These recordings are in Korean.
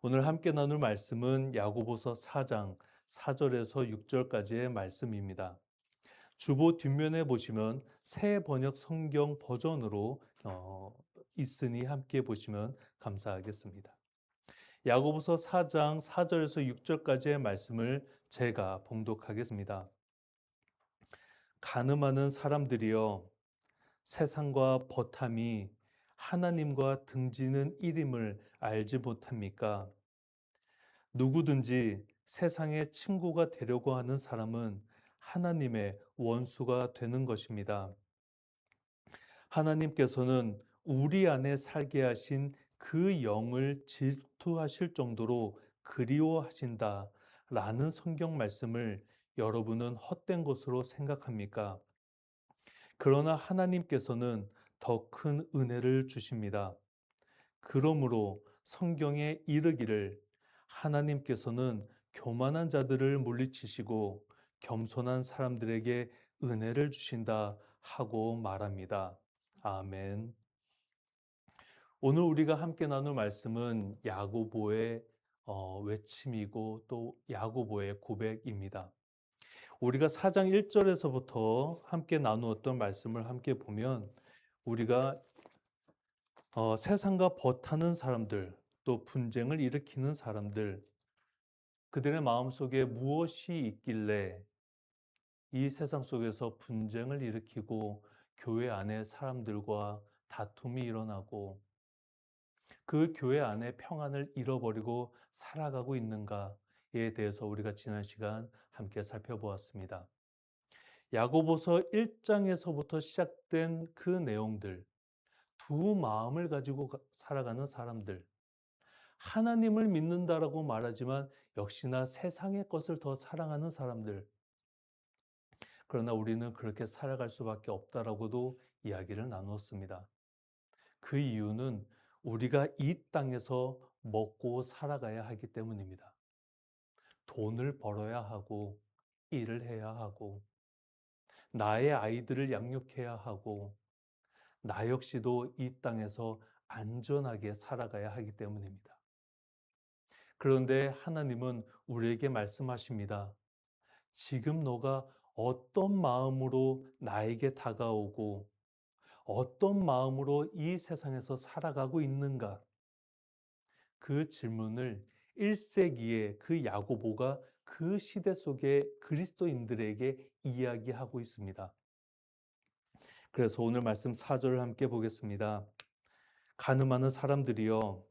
오늘 함께 나눌 말씀은 야고보서 4장 4절에서 6절까지의 말씀입니다. 주보 뒷면에 보시면 새 번역 성경 버전으로 있으니 함께 보시면 감사하겠습니다. 야고보서 4장 4절에서 6절까지의 말씀을 제가 봉독하겠습니다. 간음하는 사람들이여, 세상과 버탐이 하나님과 등지는 일임을 알지 못합니까? 누구든지 세상의 친구가 되려고 하는 사람은 하나님의 원수가 되는 것입니다. 하나님께서는 우리 안에 살게 하신 그 영을 질투하실 정도로 그리워하신다 라는 성경 말씀을 여러분은 헛된 것으로 생각합니까? 그러나 하나님께서는 더 큰 은혜를 주십니다. 그러므로 성경에 이르기를 하나님께서는 교만한 자들을 물리치시고 겸손한 사람들에게 은혜를 주신다 하고 말합니다. 아멘. 오늘 우리가 함께 나눌 말씀은 야고보의 외침이고 또 야고보의 고백입니다. 우리가 4장 1절에서부터 함께 나누었던 말씀을 함께 보면 우리가 세상과 버타는 사람들, 또 분쟁을 일으키는 사람들, 그들의 마음속에 무엇이 있길래 이 세상 속에서 분쟁을 일으키고 교회 안에 사람들과 다툼이 일어나고 그 교회 안에 평안을 잃어버리고 살아가고 있는가에 대해서 우리가 지난 시간 함께 살펴보았습니다. 야고보서 1장에서부터 시작된 그 내용들, 두 마음을 가지고 살아가는 사람들, 하나님을 믿는다라고 말하지만 역시나 세상의 것을 더 사랑하는 사람들. 그러나 우리는 그렇게 살아갈 수밖에 없다라고도 이야기를 나누었습니다. 그 이유는 우리가 이 땅에서 먹고 살아가야 하기 때문입니다. 돈을 벌어야 하고, 일을 해야 하고, 나의 아이들을 양육해야 하고, 나 역시도 이 땅에서 안전하게 살아가야 하기 때문입니다. 그런데 하나님은 우리에게 말씀하십니다. 지금 너가 어떤 마음으로 나에게 다가오고 어떤 마음으로 이 세상에서 살아가고 있는가? 그 질문을 1세기의 그 야고보가 그 시대 속의 그리스도인들에게 이야기하고 있습니다. 그래서 오늘 말씀 4절을 함께 보겠습니다. 간음하는 사람들이여,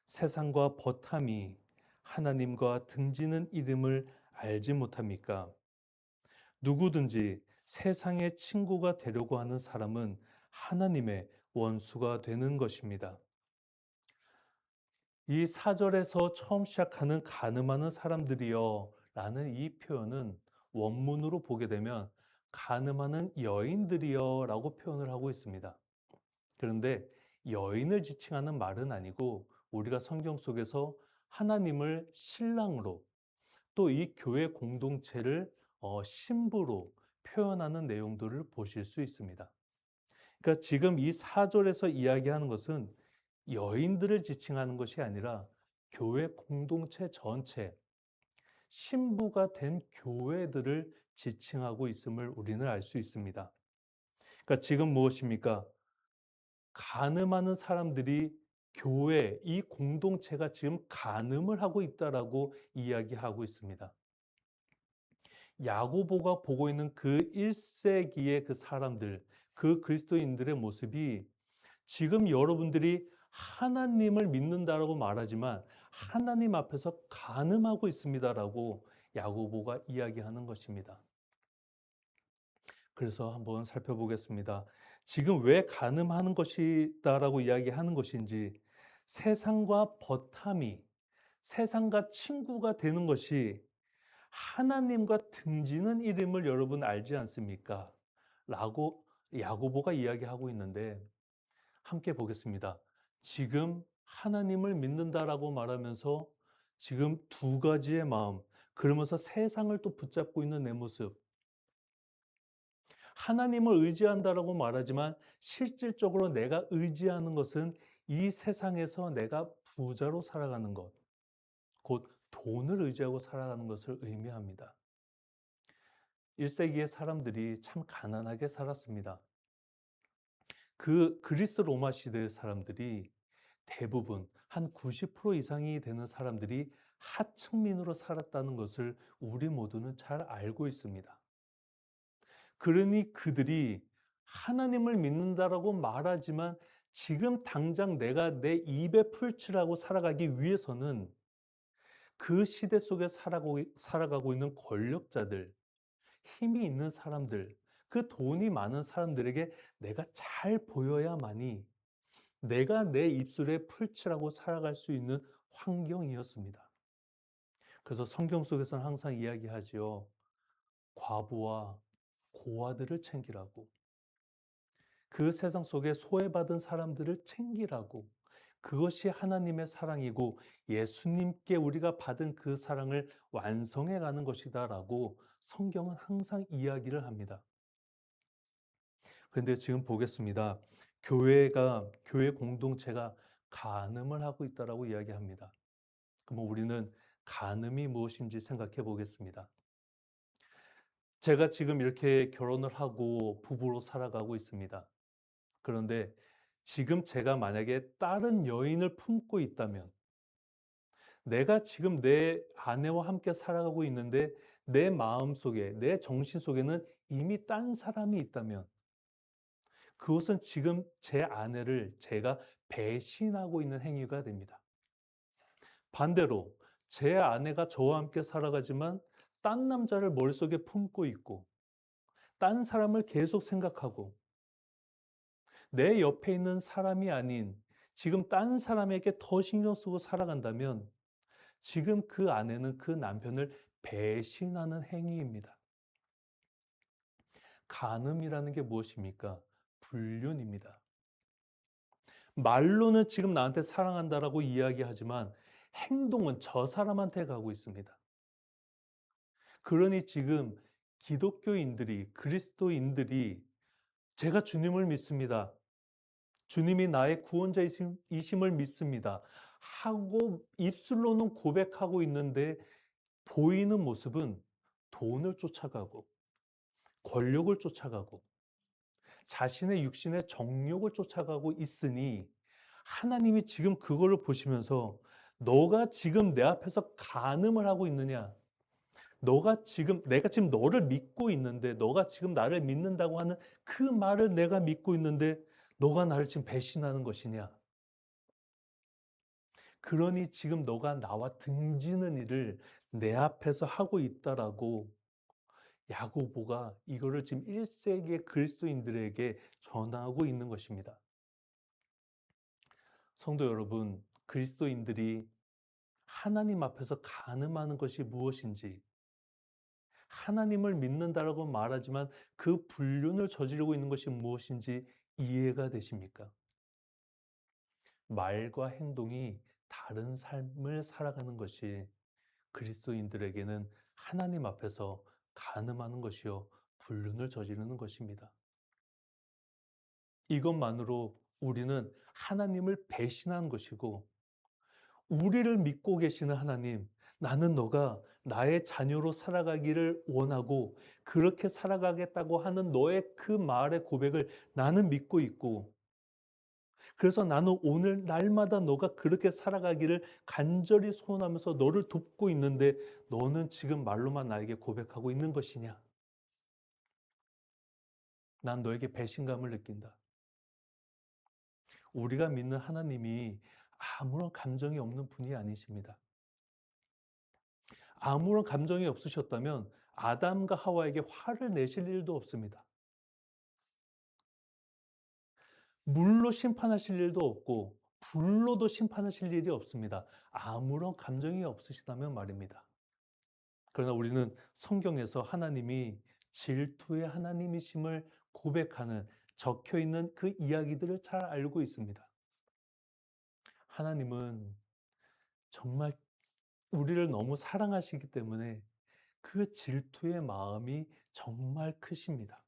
세상과 버탐이 하나님과 등지는 이름을 알지 못합니까? 누구든지 세상의 친구가 되려고 하는 사람은 하나님의 원수가 되는 것입니다. 이 4절에서 처음 시작하는 간음하는 사람들이여 라는 이 표현은 원문으로 보게 되면 간음하는 여인들이여 라고 표현을 하고 있습니다. 그런데 여인을 지칭하는 말은 아니고 우리가 성경 속에서 하나님을 신랑으로 또 이 교회 공동체를 신부로 표현하는 내용들을 보실 수 있습니다. 그러니까 지금 이 4절에서 이야기하는 것은 여인들을 지칭하는 것이 아니라 교회 공동체 전체, 신부가 된 교회들을 지칭하고 있음을 우리는 알 수 있습니다. 그러니까 지금 무엇입니까? 간음하는 사람들이 교회, 이 공동체가 지금 간음을 하고 있다라고 이야기하고 있습니다. 야고보가 보고 있는 그 1세기의 그 사람들, 그 그리스도인들의 모습이 지금 여러분들이 하나님을 믿는다라고 말하지만 하나님 앞에서 간음하고 있습니다라고 야고보가 이야기하는 것입니다. 그래서 한번 살펴보겠습니다. 지금 왜 간음하는 것이다라고 이야기하는 것인지, 세상과 버탐이 세상과 친구가 되는 것이 하나님과 등지는 이름을 여러분 알지 않습니까? 라고 야고보가 이야기하고 있는데 함께 보겠습니다. 지금 하나님을 믿는다라고 말하면서 지금 두 가지의 마음, 그러면서 세상을 또 붙잡고 있는 내 모습, 하나님을 의지한다라고 말하지만 실질적으로 내가 의지하는 것은 이 세상에서 내가 부자로 살아가는 것, 곧 돈을 의지하고 살아가는 것을 의미합니다. 1세기의 사람들이 참 가난하게 살았습니다. 그 그리스 로마 시대의 사람들이 대부분 한 90% 이상이 되는 사람들이 하층민으로 살았다는 것을 우리 모두는 잘 알고 있습니다. 그러니 그들이 하나님을 믿는다라고 말하지만 지금 당장 내가 내 입에 풀칠하고 살아가기 위해서는 그 시대 속에 살아가고 있는 권력자들, 힘이 있는 사람들, 그 돈이 많은 사람들에게 내가 잘 보여야만이 내가 내 입술에 풀칠하고 살아갈 수 있는 환경이었습니다. 그래서 성경 속에서는 항상 이야기하지요. 과부와 고아들을 챙기라고. 그 세상 속에 소외받은 사람들을 챙기라고. 그것이 하나님의 사랑이고 예수님께 우리가 받은 그 사랑을 완성해 가는 것이다라고 성경은 항상 이야기를 합니다. 그런데 지금 보겠습니다. 교회 공동체가 간음을 하고 있다라고 이야기합니다. 그럼 우리는 간음이 무엇인지 생각해 보겠습니다. 제가 지금 이렇게 결혼을 하고 부부로 살아가고 있습니다. 그런데 지금 제가 만약에 다른 여인을 품고 있다면, 내가 지금 내 아내와 함께 살아가고 있는데 내 마음 속에, 내 정신 속에는 이미 딴 사람이 있다면, 그것은 지금 제 아내를 제가 배신하고 있는 행위가 됩니다. 반대로 제 아내가 저와 함께 살아가지만 딴 남자를 머릿속에 품고 있고 딴 사람을 계속 생각하고 내 옆에 있는 사람이 아닌 지금 딴 사람에게 더 신경 쓰고 살아간다면 지금 그 아내는 그 남편을 배신하는 행위입니다. 간음이라는 게 무엇입니까? 불륜입니다. 말로는 지금 나한테 사랑한다라고 이야기하지만 행동은 저 사람한테 가고 있습니다. 그러니 지금 기독교인들이, 그리스도인들이 제가 주님을 믿습니다. 주님이 나의 구원자이심을 믿습니다. 하고 입술로는 고백하고 있는데 보이는 모습은 돈을 쫓아가고 권력을 쫓아가고 자신의 육신의 정욕을 쫓아가고 있으니 하나님이 지금 그거를 보시면서 너가 지금 내 앞에서 간음을 하고 있느냐? 내가 지금 너를 믿고 있는데, 너가 지금 나를 믿는다고 하는 그 말을 내가 믿고 있는데, 너가 나를 지금 배신하는 것이냐? 그러니 지금 너가 나와 등지는 일을 내 앞에서 하고 있다라고 야고보가 이거를 지금 1세기의 그리스도인들에게 전하고 있는 것입니다. 성도 여러분, 그리스도인들이 하나님 앞에서 간음하는 것이 무엇인지, 하나님을 믿는다라고 말하지만 그 불륜을 저지르고 있는 것이 무엇인지 이해가 되십니까? 말과 행동이 다른 삶을 살아가는 것이 그리스도인들에게는 하나님 앞에서 간음하는 것이요, 불륜을 저지르는 것입니다. 이것만으로 우리는 하나님을 배신한 것이고, 우리를 믿고 계시는 하나님, 나는 너가 나의 자녀로 살아가기를 원하고 그렇게 살아가겠다고 하는 너의 그 말의 고백을 나는 믿고 있고, 그래서 나는 오늘 날마다 너가 그렇게 살아가기를 간절히 소원하면서 너를 돕고 있는데 너는 지금 말로만 나에게 고백하고 있는 것이냐? 난 너에게 배신감을 느낀다. 우리가 믿는 하나님이 아무런 감정이 없는 분이 아니십니다. 아무런 감정이 없으셨다면 아담과 하와에게 화를 내실 일도 없습니다. 물로 심판하실 일도 없고 불로도 심판하실 일이 없습니다. 아무런 감정이 없으시다면 말입니다. 그러나 우리는 성경에서 하나님이 질투의 하나님이심을 고백하는 적혀 있는 그 이야기들을 잘 알고 있습니다. 하나님은 정말 우리를 너무 사랑하시기 때문에 그 질투의 마음이 정말 크십니다.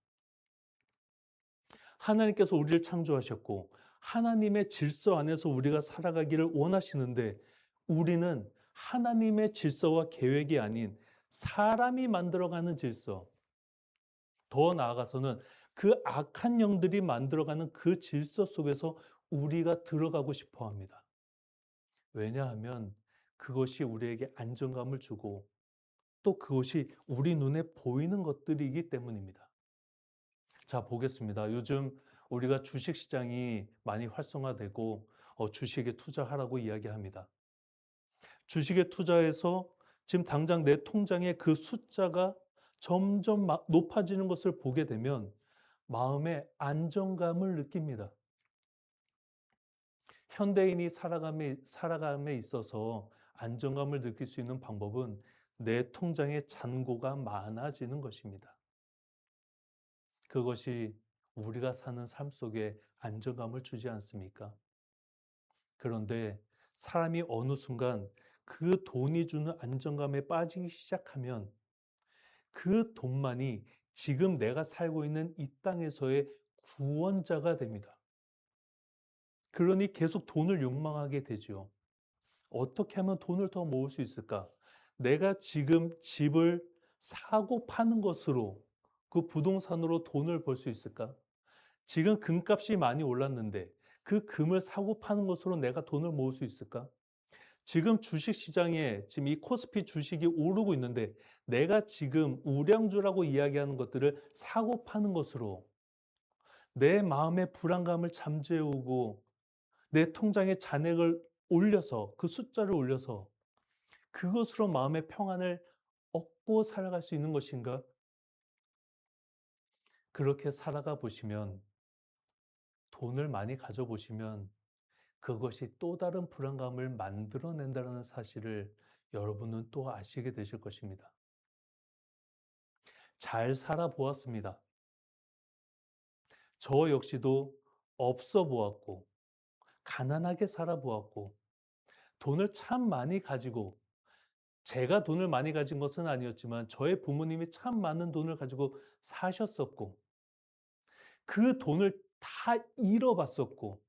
하나님께서 우리를 창조하셨고 하나님의 질서 안에서 우리가 살아가기를 원하시는데 우리는 하나님의 질서와 계획이 아닌 사람이 만들어가는 질서, 더 나아가서는 그 악한 영들이 만들어가는 그 질서 속에서 우리가 들어가고 싶어 합니다. 왜냐하면 그것이 우리에게 안정감을 주고 또 그것이 우리 눈에 보이는 것들이기 때문입니다. 자, 보겠습니다. 요즘 우리가 주식 시장이 많이 활성화되고 주식에 투자하라고 이야기합니다. 주식에 투자해서 지금 당장 내 통장에 그 숫자가 점점 높아지는 것을 보게 되면 마음에 안정감을 느낍니다. 현대인이 살아감에 있어서 안정감을 느낄 수 있는 방법은 내 통장에 잔고가 많아지는 것입니다. 그것이 우리가 사는 삶 속에 안정감을 주지 않습니까? 그런데 사람이 어느 순간 그 돈이 주는 안정감에 빠지기 시작하면 그 돈만이 지금 내가 살고 있는 이 땅에서의 구원자가 됩니다. 그러니 계속 돈을 욕망하게 되죠. 어떻게 하면 돈을 더 모을 수 있을까? 내가 지금 집을 사고 파는 것으로 그 부동산으로 돈을 벌 수 있을까? 지금 금값이 많이 올랐는데 그 금을 사고 파는 것으로 내가 돈을 모을 수 있을까? 지금 주식 시장에 지금 이 코스피 주식이 오르고 있는데 내가 지금 우량주라고 이야기하는 것들을 사고 파는 것으로 내 마음의 불안감을 잠재우고 내 통장에 잔액을 올려서 그 숫자를 올려서 그것으로 마음의 평안을 얻고 살아갈 수 있는 것인가? 그렇게 살아가 보시면 돈을 많이 가져보시면 그것이 또 다른 불안감을 만들어낸다는 사실을 여러분은 또 아시게 되실 것입니다. 잘 살아보았습니다. 저 역시도 없어 보았고, 가난하게 살아보았고, 돈을 참 많이 가지고, 제가 돈을 많이 가진 것은 아니었지만, 저의 부모님이 참 많은 돈을 가지고 사셨었고, 그 돈을 다 잃어봤었고,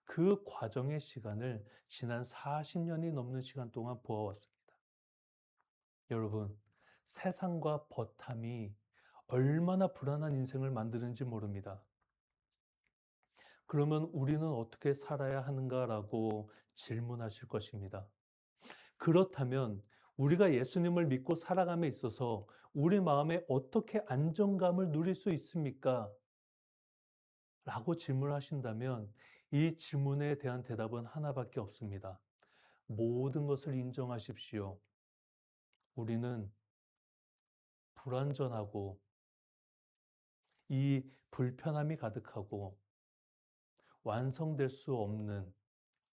그 과정의 시간을 지난 40년이 넘는 시간 동안 보아왔습니다. 여러분, 세상과 버탐이 얼마나 불안한 인생을 만드는지 모릅니다. 그러면 우리는 어떻게 살아야 하는가라고 질문하실 것입니다. 그렇다면 우리가 예수님을 믿고 살아감에 있어서 우리 마음에 어떻게 안정감을 누릴 수 있습니까? 라고 질문하신다면 이 질문에 대한 대답은 하나밖에 없습니다. 모든 것을 인정하십시오. 우리는 불완전하고 이 불편함이 가득하고 완성될 수 없는,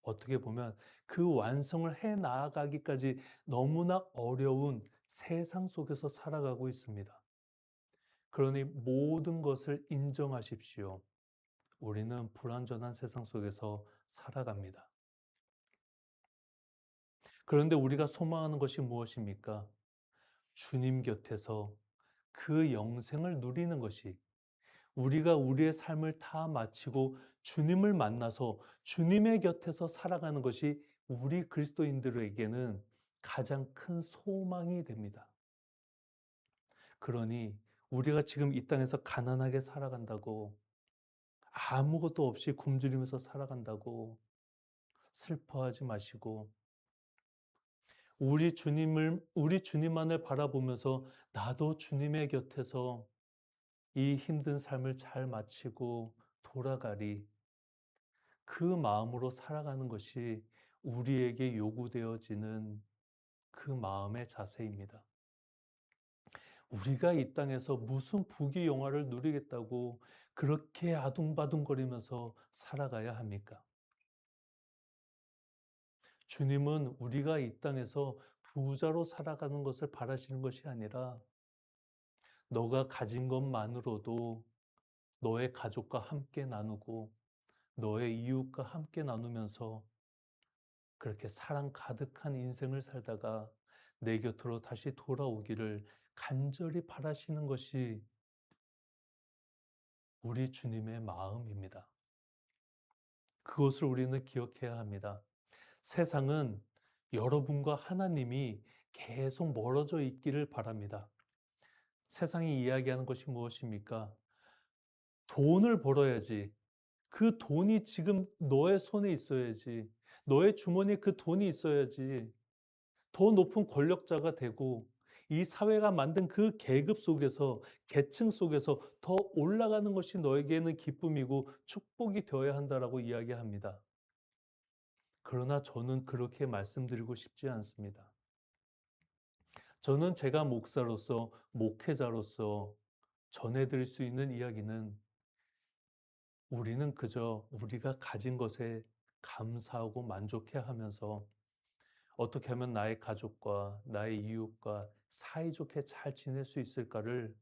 어떻게 보면 그 완성을 해 나아가기까지 너무나 어려운 세상 속에서 살아가고 있습니다. 그러니 모든 것을 인정하십시오. 우리는 불완전한 세상 속에서 살아갑니다. 그런데 우리가 소망하는 것이 무엇입니까? 주님 곁에서 그 영생을 누리는 것이, 우리가 우리의 삶을 다 마치고 주님을 만나서 주님의 곁에서 살아가는 것이 우리 그리스도인들에게는 가장 큰 소망이 됩니다. 그러니 우리가 지금 이 땅에서 가난하게 살아간다고, 아무것도 없이 굶주리면서 살아간다고 슬퍼하지 마시고, 우리 주님만을 바라보면서 나도 주님의 곁에서 이 힘든 삶을 잘 마치고 돌아가리, 그 마음으로 살아가는 것이 우리에게 요구되어지는 그 마음의 자세입니다. 우리가 이 땅에서 무슨 부귀영화를 누리겠다고 그렇게 아둥바둥거리면서 살아가야 합니까? 주님은 우리가 이 땅에서 부자로 살아가는 것을 바라시는 것이 아니라 너가 가진 것만으로도 너의 가족과 함께 나누고 너의 이웃과 함께 나누면서 그렇게 사랑 가득한 인생을 살다가 내 곁으로 다시 돌아오기를 간절히 바라시는 것이 우리 주님의 마음입니다. 그것을 우리는 기억해야 합니다. 세상은 여러분과 하나님이 계속 멀어져 있기를 바랍니다. 세상이 이야기하는 것이 무엇입니까? 돈을 벌어야지. 그 돈이 지금 너의 손에 있어야지. 너의 주머니에 그 돈이 있어야지. 더 높은 권력자가 되고 이 사회가 만든 그 계급 속에서 계층 속에서 더 올라가는 것이 너에게는 기쁨이고 축복이 되어야 한다라고 이야기합니다. 그러나 저는 그렇게 말씀드리고 싶지 않습니다. 저는 제가 목사로서 목회자로서 전해드릴 수 있는 이야기는 우리는 그저 우리가 가진 것에 감사하고 만족해 하면서 어떻게 하면 나의 가족과 나의 이웃과 사이좋게 잘 지낼 수 있을까를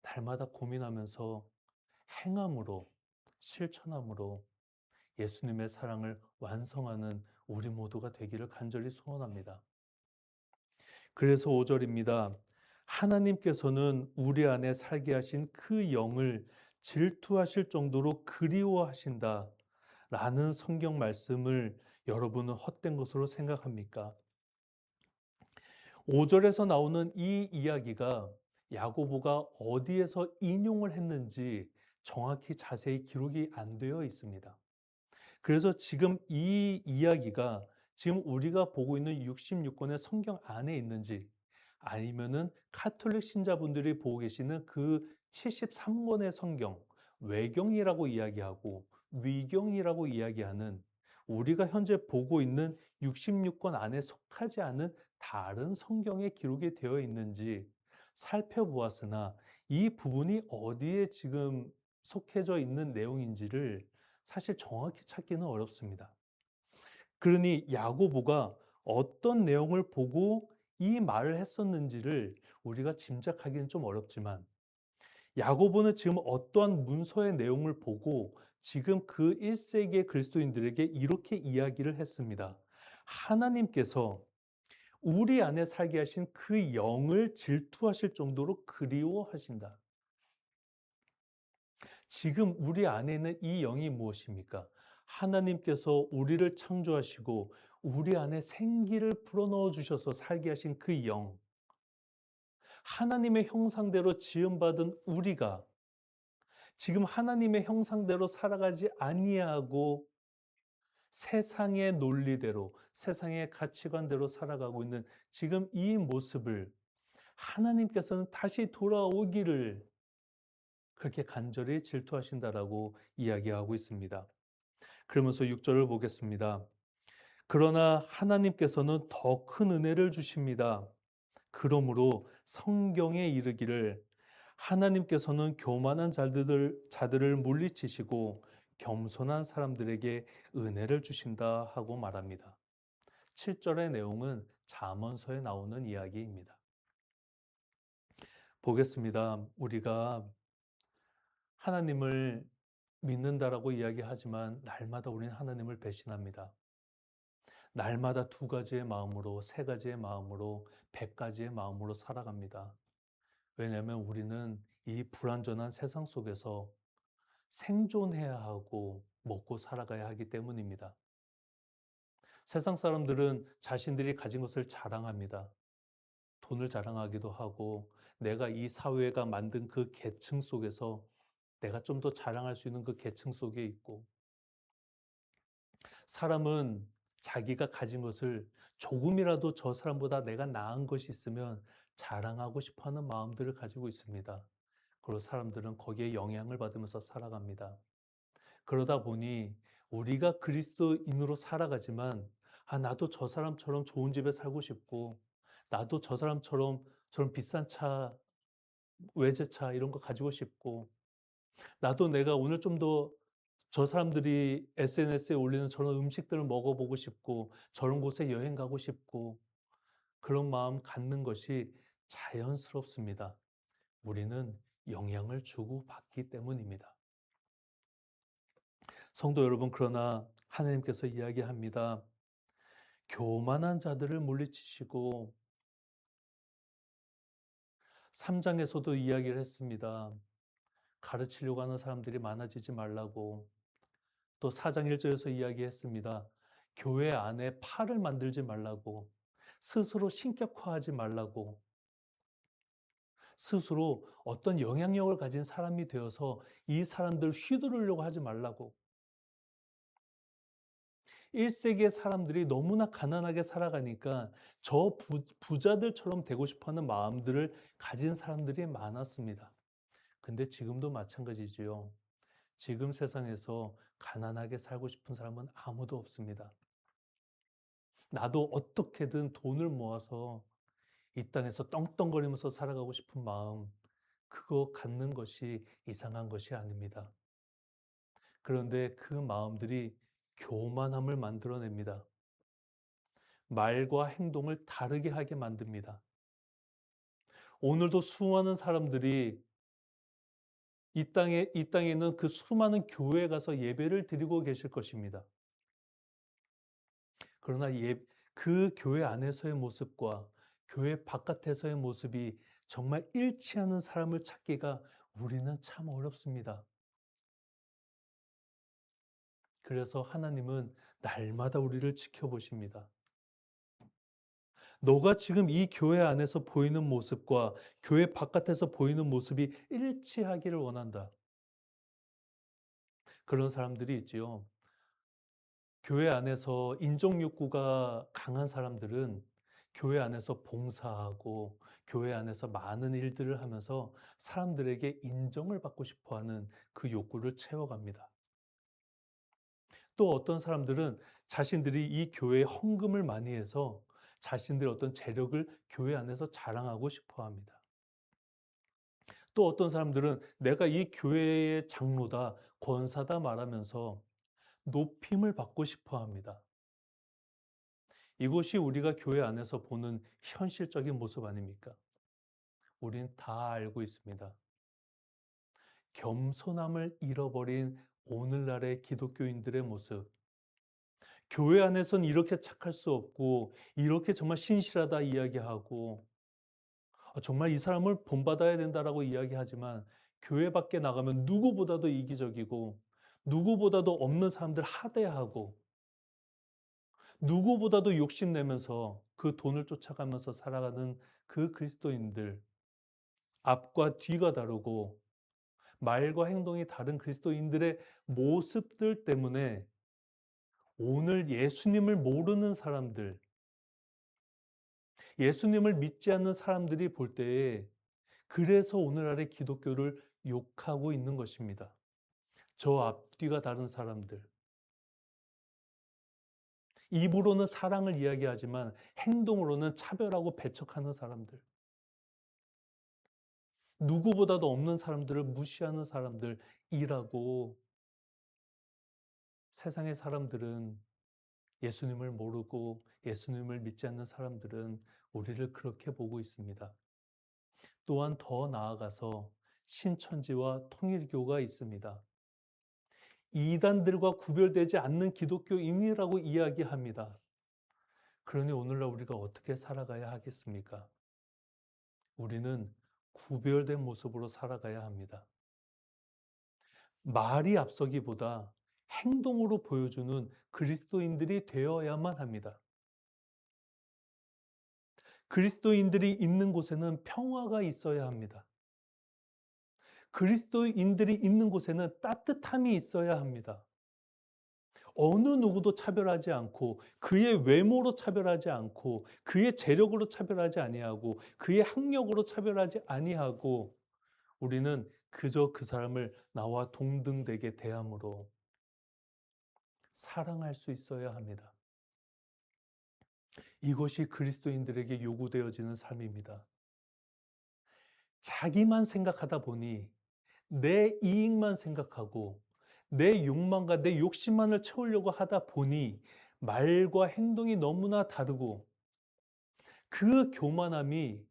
날마다 고민하면서 행함으로, 실천함으로 예수님의 사랑을 완성하는 우리 모두가 되기를 간절히 소원합니다. 그래서 5절입니다. 하나님께서는 우리 안에 살게 하신 그 영을 질투하실 정도로 그리워하신다. 라는 성경 말씀을 여러분은 헛된 것으로 생각합니까? 5절에서 나오는 이 이야기가 야고보가 어디에서 인용을 했는지 정확히 자세히 기록이 안 되어 있습니다. 그래서 지금 이 이야기가 지금 우리가 보고 있는 66권의 성경 안에 있는지 아니면은 카톨릭 신자분들이 보고 계시는 그 73권의 성경, 외경이라고 이야기하고 위경이라고 이야기하는 우리가 현재 보고 있는 66권 안에 속하지 않은 다른 성경에 기록이 되어 있는지 살펴보았으나 이 부분이 어디에 지금 속해져 있는 내용인지를 사실 정확히 찾기는 어렵습니다. 그러니 야고보가 어떤 내용을 보고 이 말을 했었는지를 우리가 짐작하기는 좀 어렵지만 야고보는 지금 어떠한 문서의 내용을 보고 지금 그 1세기의 그리스도인들에게 이렇게 이야기를 했습니다. 하나님께서 우리 안에 살게 하신 그 영을 질투하실 정도로 그리워하신다. 지금 우리 안에 있는 이 영이 무엇입니까? 하나님께서 우리를 창조하시고 우리 안에 생기를 불어넣어 주셔서 살게 하신 그 영. 하나님의 형상대로 지음받은 우리가 지금 하나님의 형상대로 살아가지 아니하고 세상의 논리대로, 세상의 가치관대로 살아가고 있는 지금 이 모습을 하나님께서는 다시 돌아오기를 그렇게 간절히 질투하신다라고 이야기하고 있습니다. 그러면서 6절을 보겠습니다. 그러나 하나님께서는 더 큰 은혜를 주십니다. 그러므로 성경에 이르기를 하나님께서는 교만한 자들을 물리치시고 겸손한 사람들에게 은혜를 주신다 하고 말합니다. 7절의 내용은 잠언서에 나오는 이야기입니다. 보겠습니다. 우리가 하나님을 믿는다라고 이야기하지만 날마다 우리는 하나님을 배신합니다. 날마다 두 가지의 마음으로, 세 가지의 마음으로, 100가지의 마음으로 살아갑니다. 왜냐하면 우리는 이 불완전한 세상 속에서 생존해야 하고 먹고 살아가야 하기 때문입니다. 세상 사람들은 자신들이 가진 것을 자랑합니다. 돈을 자랑하기도 하고 내가 이 사회가 만든 그 계층 속에서 내가 좀 더 자랑할 수 있는 그 계층 속에 있고 사람은 자기가 가진 것을 조금이라도 저 사람보다 내가 나은 것이 있으면 자랑하고 싶어 하는 마음들을 가지고 있습니다. 그리고 사람들은 거기에 영향을 받으면서 살아갑니다. 그러다 보니 우리가 그리스도인으로 살아가지만 나도 저 사람처럼 좋은 집에 살고 싶고 나도 저 사람처럼 저런 비싼 차, 외제차 이런 거 가지고 싶고 나도 내가 오늘 좀 더 저 사람들이 SNS에 올리는 저런 음식들을 먹어보고 싶고 저런 곳에 여행 가고 싶고 그런 마음 갖는 것이 자연스럽습니다. 우리는 영향을 주고받기 때문입니다. 성도 여러분, 그러나 하나님께서 이야기합니다. 교만한 자들을 물리치시고 3장에서도 이야기를 했습니다. 가르치려고 하는 사람들이 많아지지 말라고 또 4장 1절에서 이야기했습니다. 교회 안에 팔을 만들지 말라고, 스스로 신격화하지 말라고, 스스로 어떤 영향력을 가진 사람이 되어서 이 사람들 휘두르려고 하지 말라고. 1세기의 사람들이 너무나 가난하게 살아가니까 저 부자들처럼 되고 싶어 하는 마음들을 가진 사람들이 많았습니다. 근데 지금도 마찬가지지요. 지금 세상에서 가난하게 살고 싶은 사람은 아무도 없습니다. 나도 어떻게든 돈을 모아서 이 땅에서 떵떵거리면서 살아가고 싶은 마음, 그거 갖는 것이 이상한 것이 아닙니다. 그런데 그 마음들이 교만함을 만들어냅니다. 말과 행동을 다르게 하게 만듭니다. 오늘도 수많은 사람들이 이 땅에 있는 그 수많은 교회에 가서 예배를 드리고 계실 것입니다. 그러나 그 교회 안에서의 모습과 교회 바깥에서의 모습이 정말 일치하는 사람을 찾기가 우리는 참 어렵습니다. 그래서 하나님은 날마다 우리를 지켜보십니다. 너가 지금 이 교회 안에서 보이는 모습과 교회 바깥에서 보이는 모습이 일치하기를 원한다. 그런 사람들이 있지요. 교회 안에서 인정 욕구가 강한 사람들은 교회 안에서 봉사하고 교회 안에서 많은 일들을 하면서 사람들에게 인정을 받고 싶어 하는 그 욕구를 채워갑니다. 또 어떤 사람들은 자신들이 이 교회에 헌금을 많이 해서 자신들의 어떤 재력을 교회 안에서 자랑하고 싶어 합니다. 또 어떤 사람들은 내가 이 교회의 장로다, 권사다 말하면서 높임을 받고 싶어 합니다. 이것이 우리가 교회 안에서 보는 현실적인 모습 아닙니까? 우린 다 알고 있습니다. 겸손함을 잃어버린 오늘날의 기독교인들의 모습. 교회 안에선 이렇게 착할 수 없고, 이렇게 정말 신실하다 이야기하고, 정말 이 사람을 본받아야 된다라고 이야기하지만, 교회 밖에 나가면 누구보다도 이기적이고, 누구보다도 없는 사람들 하대하고, 누구보다도 욕심내면서 그 돈을 쫓아가면서 살아가는 그 그리스도인들, 앞과 뒤가 다르고 말과 행동이 다른 그리스도인들의 모습들 때문에 오늘 예수님을 모르는 사람들, 예수님을 믿지 않는 사람들이 볼 때에 그래서 오늘날의 기독교를 욕하고 있는 것입니다. 저 앞뒤가 다른 사람들. 입으로는 사랑을 이야기하지만 행동으로는 차별하고 배척하는 사람들. 누구보다도 없는 사람들을 무시하는 사람들이라고 세상의 사람들은 예수님을 모르고 예수님을 믿지 않는 사람들은 우리를 그렇게 보고 있습니다. 또한 더 나아가서 신천지와 통일교가 있습니다. 이단들과 구별되지 않는 기독교인이라고 이야기합니다. 그러니 오늘날 우리가 어떻게 살아가야 하겠습니까? 우리는 구별된 모습으로 살아가야 합니다. 말이 앞서기보다 행동으로 보여주는 그리스도인들이 되어야만 합니다. 그리스도인들이 있는 곳에는 평화가 있어야 합니다. 그리스도인들이 있는 곳에는 따뜻함이 있어야 합니다. 어느 누구도 차별하지 않고 그의 외모로 차별하지 않고 그의 재력으로 차별하지 아니하고 그의 학력으로 차별하지 아니하고 우리는 그저 그 사람을 나와 동등되게 대함으로 사랑할 수 있어야 합니다. 이것이 그리스도인들에게 요구되어지는 삶입니다. 자기만 생각하다 보니 내 이익만 생각하고 내 욕망과 내 욕심만을 채우려고 하다 보니 말과 행동이 너무나 다르고 그 교만함이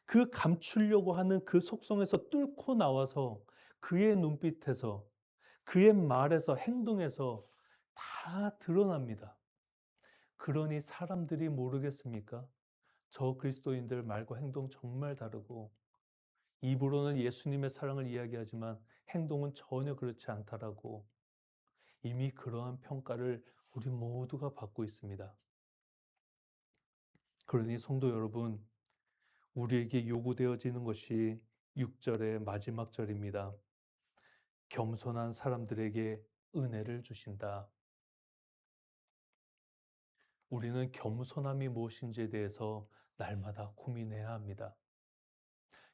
그 감추려고 하는 그 속성에서 뚫고 나와서 그의 눈빛에서 그의 말에서 행동에서 다 드러납니다. 그러니 사람들이 모르겠습니까? 저 그리스도인들 말과 행동 정말 다르고 입으로는 예수님의 사랑을 이야기하지만 행동은 전혀 그렇지 않다라고 이미 그러한 평가를 우리 모두가 받고 있습니다. 그러니 성도 여러분, 우리에게 요구되어지는 것이 6절의 마지막 절입니다. 겸손한 사람들에게 은혜를 주신다. 우리는 겸손함이 무엇인지에 대해서 날마다 고민해야 합니다.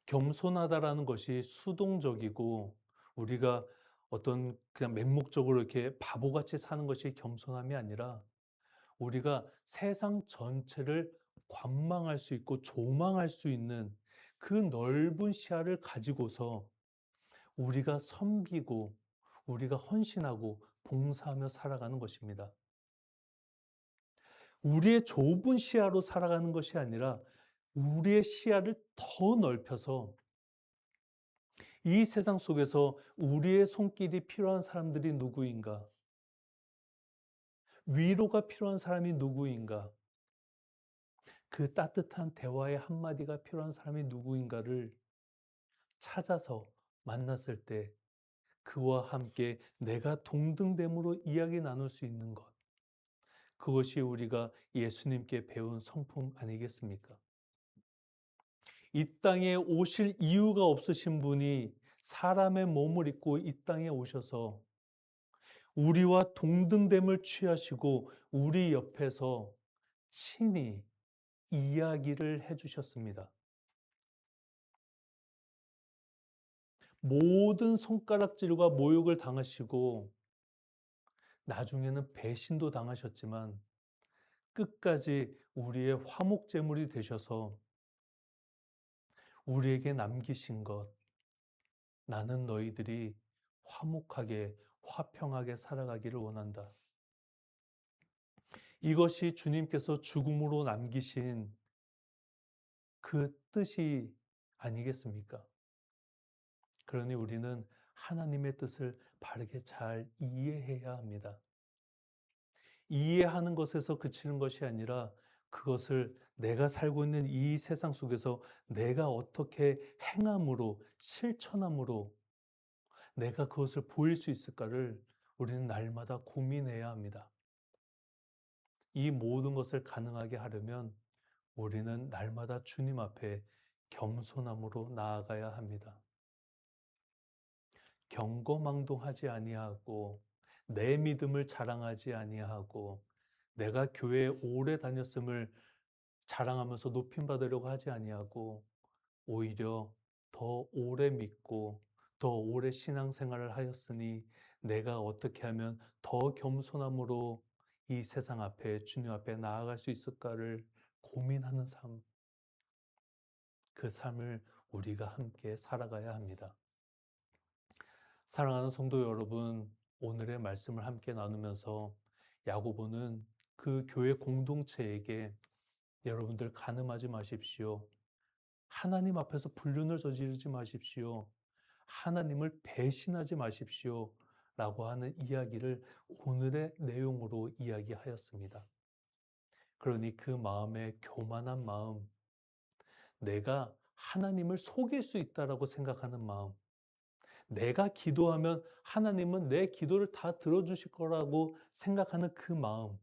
겸손하다라는 것이 수동적이고 우리가 어떤 그냥 맹목적으로 이렇게 바보같이 사는 것이 겸손함이 아니라 우리가 세상 전체를 관망할 수 있고 조망할 수 있는 그 넓은 시야를 가지고서 우리가 섬기고 우리가 헌신하고 봉사하며 살아가는 것입니다. 우리의 좁은 시야로 살아가는 것이 아니라 우리의 시야를 더 넓혀서 이 세상 속에서 우리의 손길이 필요한 사람들이 누구인가? 위로가 필요한 사람이 누구인가? 그 따뜻한 대화의 한마디가 필요한 사람이 누구인가를 찾아서 만났을 때 그와 함께 내가 동등됨으로 이야기 나눌 수 있는 것. 그것이 우리가 예수님께 배운 성품 아니겠습니까? 이 땅에 오실 이유가 없으신 분이 사람의 몸을 입고 이 땅에 오셔서 우리와 동등됨을 취하시고 우리 옆에서 친히 이야기를 해주셨습니다. 모든 손가락질과 모욕을 당하시고 나중에는 배신도 당하셨지만 끝까지 우리의 화목제물이 되셔서 우리에게 남기신 것, 나는 너희들이 화목하게 화평하게 살아가기를 원한다. 이것이 주님께서 죽음으로 남기신 그 뜻이 아니겠습니까? 그러니 우리는 하나님의 뜻을 바르게 잘 이해해야 합니다. 이해하는 것에서 그치는 것이 아니라 그것을 내가 살고 있는 이 세상 속에서 내가 어떻게 행함으로, 실천함으로 내가 그것을 보일 수 있을까를 우리는 날마다 고민해야 합니다. 이 모든 것을 가능하게 하려면 우리는 날마다 주님 앞에 겸손함으로 나아가야 합니다. 경거망동하지 아니하고 내 믿음을 자랑하지 아니하고 내가 교회에 오래 다녔음을 자랑하면서 높임 받으려고 하지 아니하고 오히려 더 오래 믿고 더 오래 신앙생활을 하였으니 내가 어떻게 하면 더 겸손함으로 이 세상 앞에 주님 앞에 나아갈 수 있을까를 고민하는 삶, 그 삶을 우리가 함께 살아가야 합니다. 사랑하는 성도 여러분, 오늘의 말씀을 함께 나누면서 야고보는 그 교회 공동체에게 여러분들 간음하지 마십시오. 하나님 앞에서 불륜을 저지르지 마십시오. 하나님을 배신하지 마십시오. 라고 하는 이야기를 오늘의 내용으로 이야기하였습니다. 그러니 그 마음의 교만한 마음, 내가 하나님을 속일 수 있다라고 생각하는 마음, 내가 기도하면 하나님은 내 기도를 다 들어주실 거라고 생각하는 그 마음,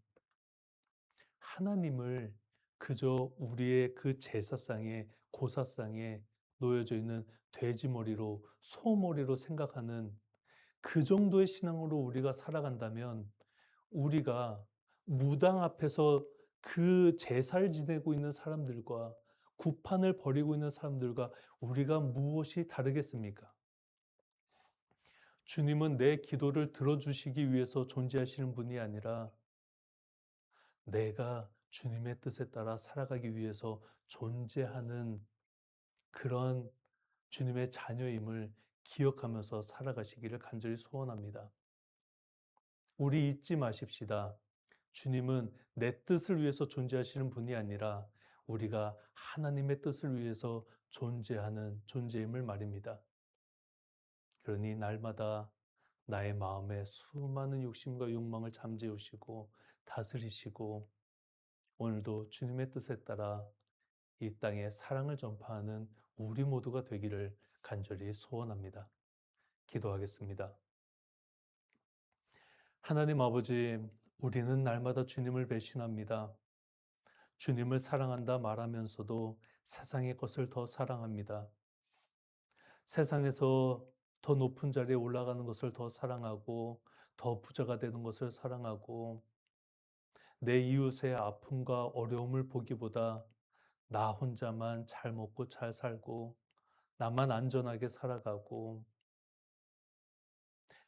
하나님을 그저 우리의 그 제사상에 고사상에 놓여져 있는 돼지머리로 소머리로 생각하는 그 정도의 신앙으로 우리가 살아간다면 우리가 무당 앞에서 그 제사를 지내고 있는 사람들과 구판을 벌이고 있는 사람들과 우리가 무엇이 다르겠습니까? 주님은 내 기도를 들어주시기 위해서 존재하시는 분이 아니라 내가 주님의 뜻에 따라 살아가기 위해서 존재하는 그런 주님의 자녀임을 기억하면서 살아가시기를 간절히 소원합니다. 우리 잊지 마십시다. 주님은 내 뜻을 위해서 존재하시는 분이 아니라 우리가 하나님의 뜻을 위해서 존재하는 존재임을 말입니다. 그러니 날마다 나의 마음에 수많은 욕심과 욕망을 잠재우시고 다스리시고 오늘도 주님의 뜻에 따라 이 땅에 사랑을 전파하는 우리 모두가 되기를 간절히 소원합니다. 기도하겠습니다. 하나님 아버지, 우리는 날마다 주님을 배신합니다. 주님을 사랑한다 말하면서도 세상의 것을 더 사랑합니다. 세상에서 더 높은 자리에 올라가는 것을 더 사랑하고 더 부자가 되는 것을 사랑하고 내 이웃의 아픔과 어려움을 보기보다 나 혼자만 잘 먹고 잘 살고 나만 안전하게 살아가고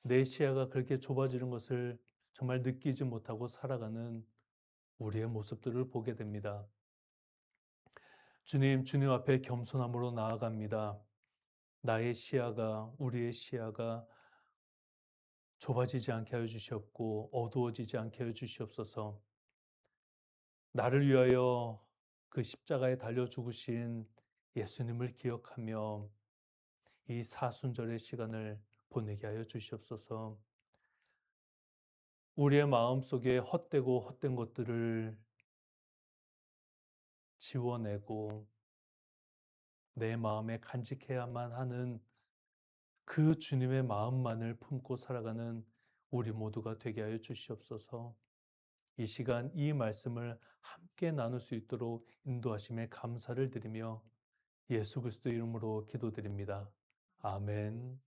내 시야가 그렇게 좁아지는 것을 정말 느끼지 못하고 살아가는 우리의 모습들을 보게 됩니다. 주님 앞에 겸손함으로 나아갑니다. 나의 시야가, 우리의 시야가 좁아지지 않게 하여 주시옵고 어두워지지 않게 하여 주시옵소서. 나를 위하여 그 십자가에 달려 죽으신 예수님을 기억하며 이 사순절의 시간을 보내게 하여 주시옵소서. 우리의 마음속에 헛되고 헛된 것들을 지워내고 내 마음에 간직해야만 하는 그 주님의 마음만을 품고 살아가는 우리 모두가 되게 하여 주시옵소서. 이 시간 이 말씀을 함께 나눌 수 있도록 인도하심에 감사를 드리며 예수 그리스도 이름으로 기도드립니다. 아멘.